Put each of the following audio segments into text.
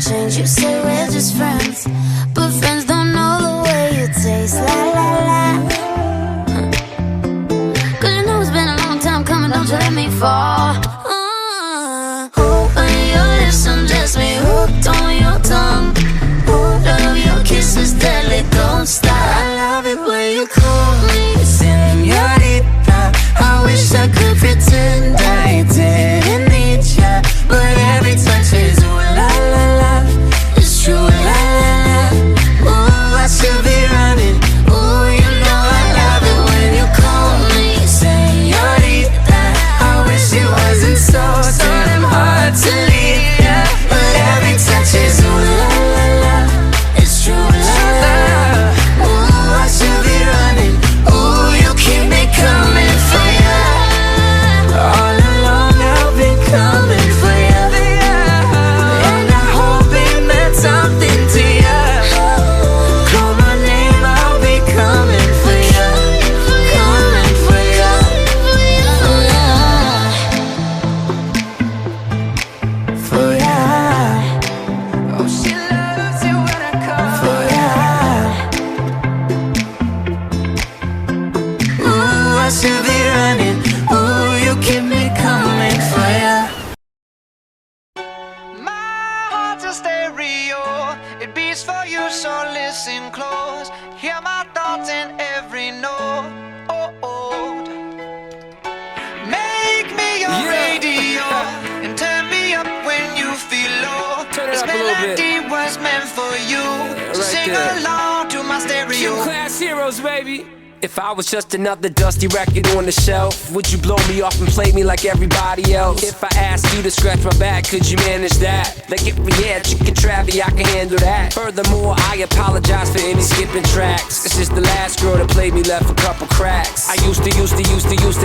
change. You say we're just friends, but friends don't know the way you taste. La la la. Cause you know it's been a long time coming, don't you let me fall. When your lips undress me, hooked on your tongue. Love your kisses deadly, don't stop. I love it when you call me señorita. I wish I could pretend I didn't need ya, but every touch is ooh la la la. It's true, la la la. Ooh, I should be running. Ooh, you know I love it when you call me señorita. I wish it wasn't so damn hard to leave ya, but every touch is ooh la la la. It's true, la la la. Ooh, I should be running. Ooh, you keep me coming for ya. All along I've been coming for ya, and I hope it meant something to ya. Call my name, I'll be coming for ya, coming for ya, for ya. Oh, she loves it when I call for ya. Ooh, I should be running. Ooh, you keep me coming for ya. My heart's a stereo, it beats for you, so listen close. Hear my thoughts in every note. Make me your radio and turn me up when you feel low. Turn it This up a little bit. melody was meant for you, so right sing there. along to my stereo. Class heroes, baby. If I was just another dusty record on the shelf, would you blow me off and play me like everybody else? If I asked you to scratch my back, could you manage that? Like if we had chicken Travie, I can handle that. Furthermore, I apologize for any skipping tracks. This is the last girl that played me, left a couple cracks. I used to,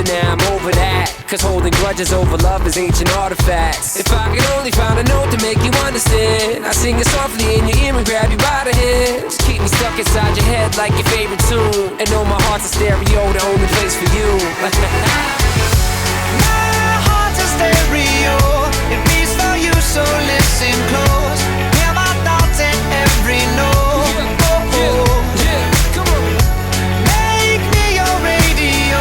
now I'm over that. Cause holding grudges over love is ancient artifacts. If I could only find a note to make you understand, I sing it softly in your ear and grab you by the hand. Just keep me stuck inside your head like your favorite tune, and know my heart's a stereo, the only place for you. My heart's a stereo, it beats for you, so listen close. Hear my thoughts in every note. Come on. Make me your radio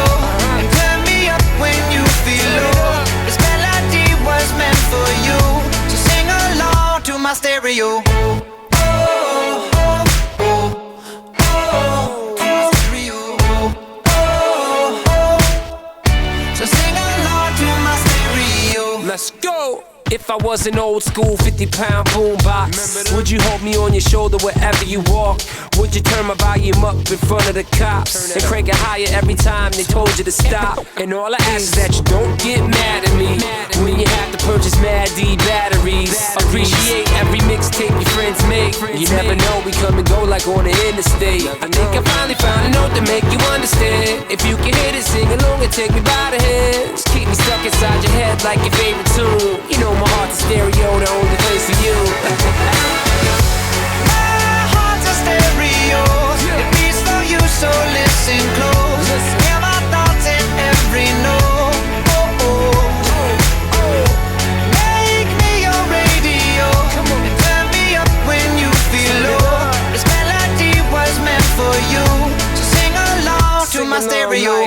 and turn me up when you feel low. This melody was meant for you, so sing along to my stereo. So sing along to my stereo. Let's go! If I was an old school 50-pound boombox, would you hold me on your shoulder wherever you walk? Would you turn my volume up in front of the cops and crank it higher every time they told you to stop? And all I ask is that you don't get mad at me when you have to purchase Mad D batteries. Appreciate every mixtape your friends make. You never know, we come and go like on the interstate. I think I finally found a note to make you understand. If you can hit it, sing along and take me by the hand. Just keep me stuck inside your head like your favorite tune. You know my heart's a stereo, the only place for you. My heart's a stereo, it beats for you, so listen close. Hear my thoughts in every note. Make me your radio and turn me up when you feel low. This melody was meant for you, so sing along to my stereo.